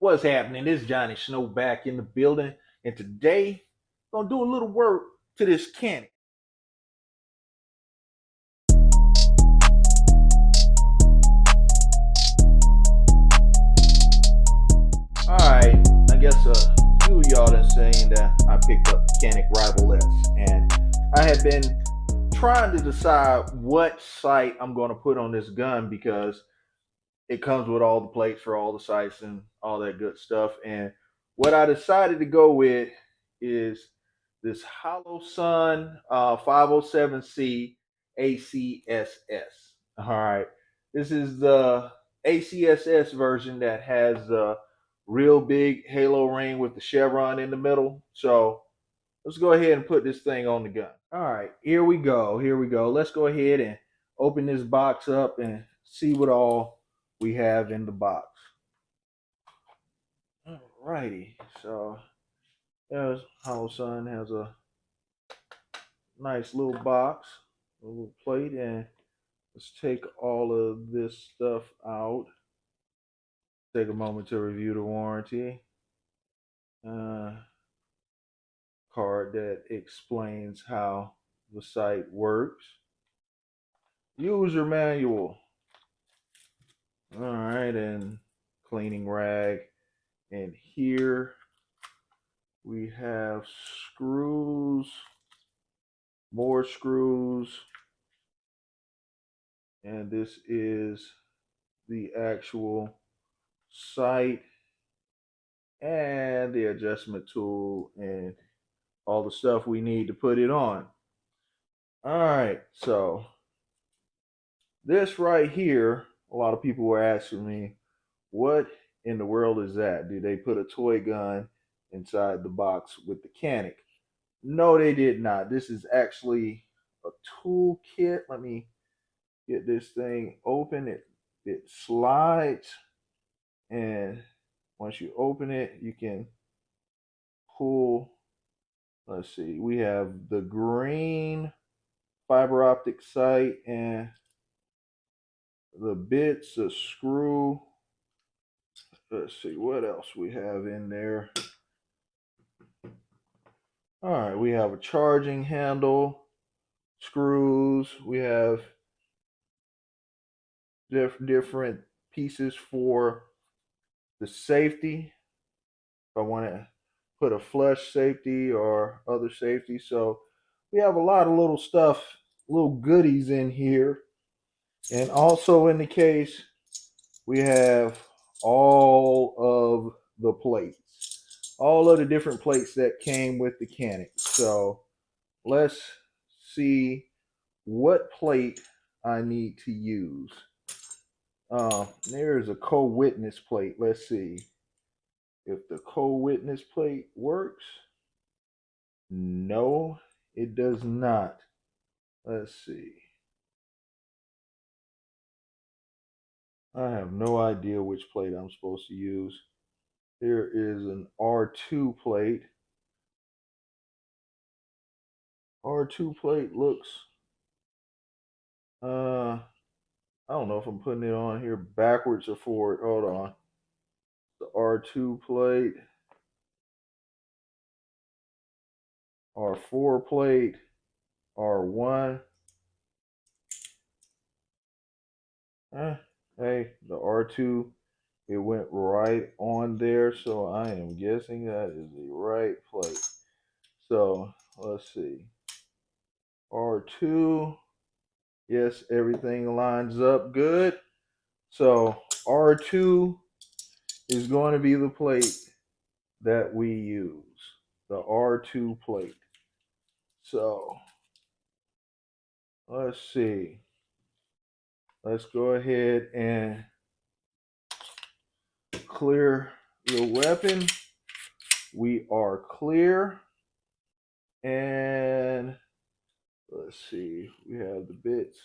What's happening? This is Johnny Snow back in the building, and today I'm gonna do a little work to this Canik. All right, I guess a few of y'all done saying that I picked up the Canik Rival S, and I had been trying to decide what sight I'm gonna put on this gun because it comes with all the plates for all the sights and all that good stuff. And what I decided to go with is this HoloSun 507c ACSS. All right, this is the ACSS version that has a real big halo ring with the chevron in the middle. So let's go ahead and put this thing on the gun. All right, here we go. Here we go. Let's go ahead and open this box up and see what all we have in the box. All righty. So there's HoloSun has a nice little box, a little plate, and let's take all of this stuff out. Take a moment to review the warranty. Card that explains how the site works. User manual. All right, and cleaning rag. And here we have screws, more screws, and this is the actual sight and the adjustment tool and all the stuff we need to put it on. All right, so this right here, a lot of people were asking me, what in the world is that? Do they put a toy gun inside the box with the Canik? No, they did not. This is actually a tool kit. Let me get this thing open. It slides, and once you open it, you can pull. Let's see. We have the green fiber optic sight and the bits, a screw. Let's see what else we have in there. All right, we have a charging handle, screws. We have different pieces for the safety. If I want to put a flush safety or other safety. So we have a lot of little stuff, little goodies in here. And also in the case, we have all of the plates, all of the different plates that came with the Canik. So let's see what plate I need to use. There's a co-witness plate. Let's see if the co-witness plate works. No, it does not. Let's see. I have no idea which plate I'm supposed to use. There is an R2 plate. R2 plate looks, I don't know if I'm putting it on here backwards or forward. Hold on. The R2 plate, R4 plate, R1. Hey, the R2, it went right on there, so I am guessing that is the right plate. So let's see. R2, yes, everything lines up good. So R2 is going to be the plate that we use, the R2 plate. So let's see. Let's go ahead and clear the weapon. We are clear. And let's see, we have the bits.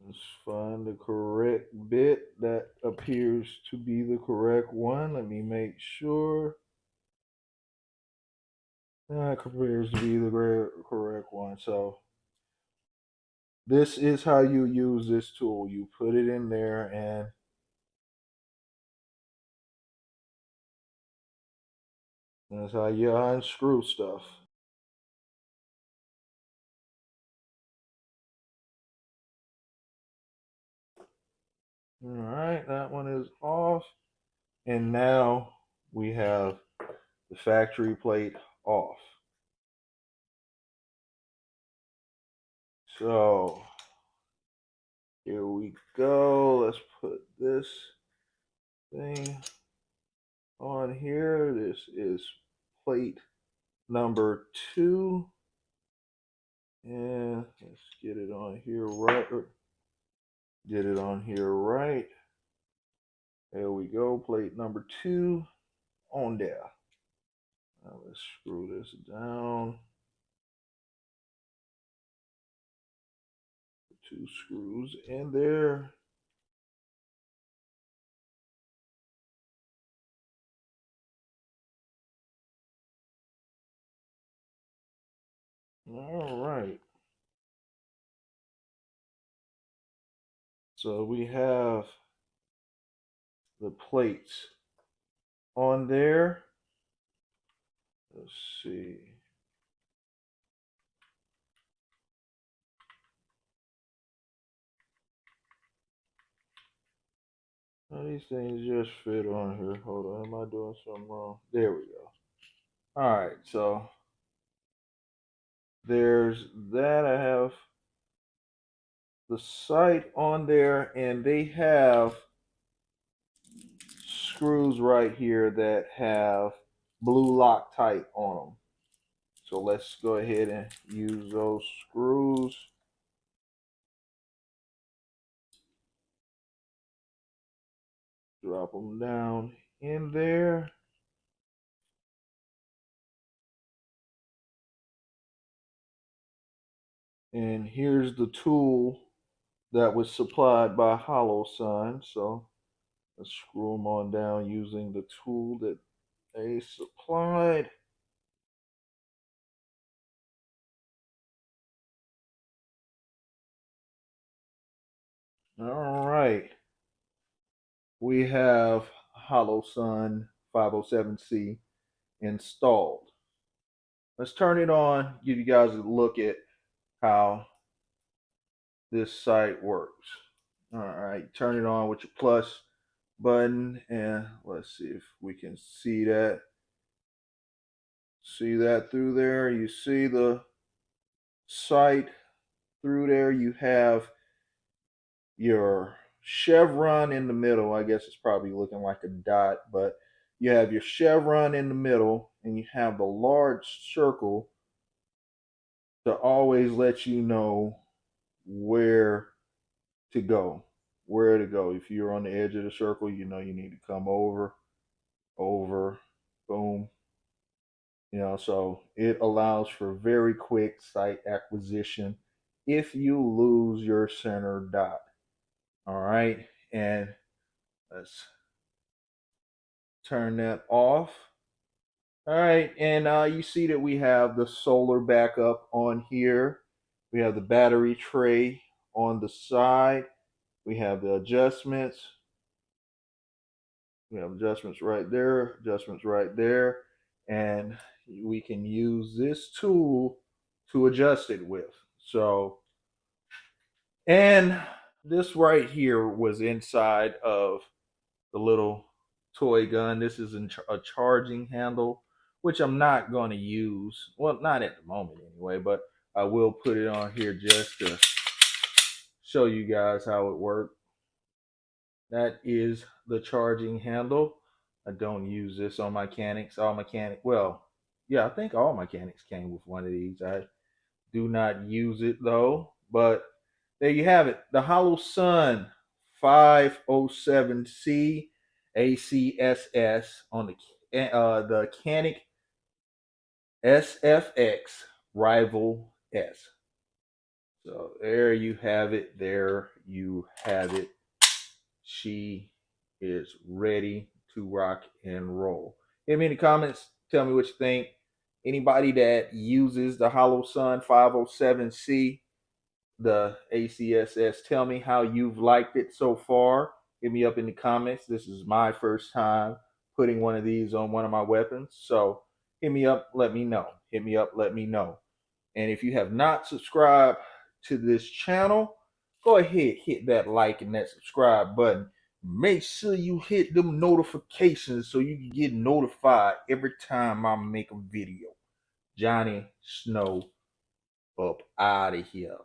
Let's find the correct bit that appears to be the correct one. Let me make sure. That appears to be the correct one. So this is how you use this tool. You put it in there and that's how you unscrew stuff. All right, that one is off. And now we have the factory plate off. So here we go. Let's put this thing on here. This is plate number 2. And let's get it on here right. Get it on here right. There we go. Plate number 2 on there. Now let's screw this down. 2 screws in there. All right. So we have the plates on there. Let's see. How these things just fit on here. Hold on, am I doing something wrong? There we go. All right, so there's that. I have the sight on there, and they have screws right here that have blue Loctite on them. So let's go ahead and use those screws. Drop them down in there. And here's the tool that was supplied by HoloSun. So let's screw them on down using the tool that they supplied. All right. We have HoloSun 507c installed. Let's turn it on, give you guys a look at how this site works. All right, turn it on with your plus button, and let's see if we can see that. See that through there? You see the sight through there? You have your chevron in the middle. I guess it's probably looking like a dot, but you have your chevron in the middle, and you have the large circle to always let you know where to go. Where to go. If you're on the edge of the circle, you know you need to come over, boom. So it allows for very quick site acquisition if you lose your center dot. All right, and let's turn that off. All right, and you see that we have the solar backup on here. We have the battery tray on the side. We have the adjustments. We have adjustments right there, adjustments right there, and we can use this tool to adjust it with. So, and this right here was inside of the little toy gun. This is a charging handle, which I'm not going to use. Well, not at the moment anyway, but I will put it on here just to show you guys how it works. That is the charging handle. I don't use this on my Caniks. All my Canik, well, yeah, I think all my Caniks came with one of these. I do not use it though, but there you have it. The HoloSun 507c ACSS on the Canik SFX Rival S. So there you have it. There you have it. She is ready to rock and roll. Hit me in the comments. Tell me what you think. Anybody that uses the HoloSun 507c, the ACSS. Tell me how you've liked it so far. Hit me up in the comments. This is my first time putting one of these on one of my weapons. So hit me up, let me know. Hit me up, let me know. And if you have not subscribed to this channel, go ahead, hit that like and that subscribe button. Make sure you hit them notifications so you can get notified every time I make a video. Johnny Snow up out of here.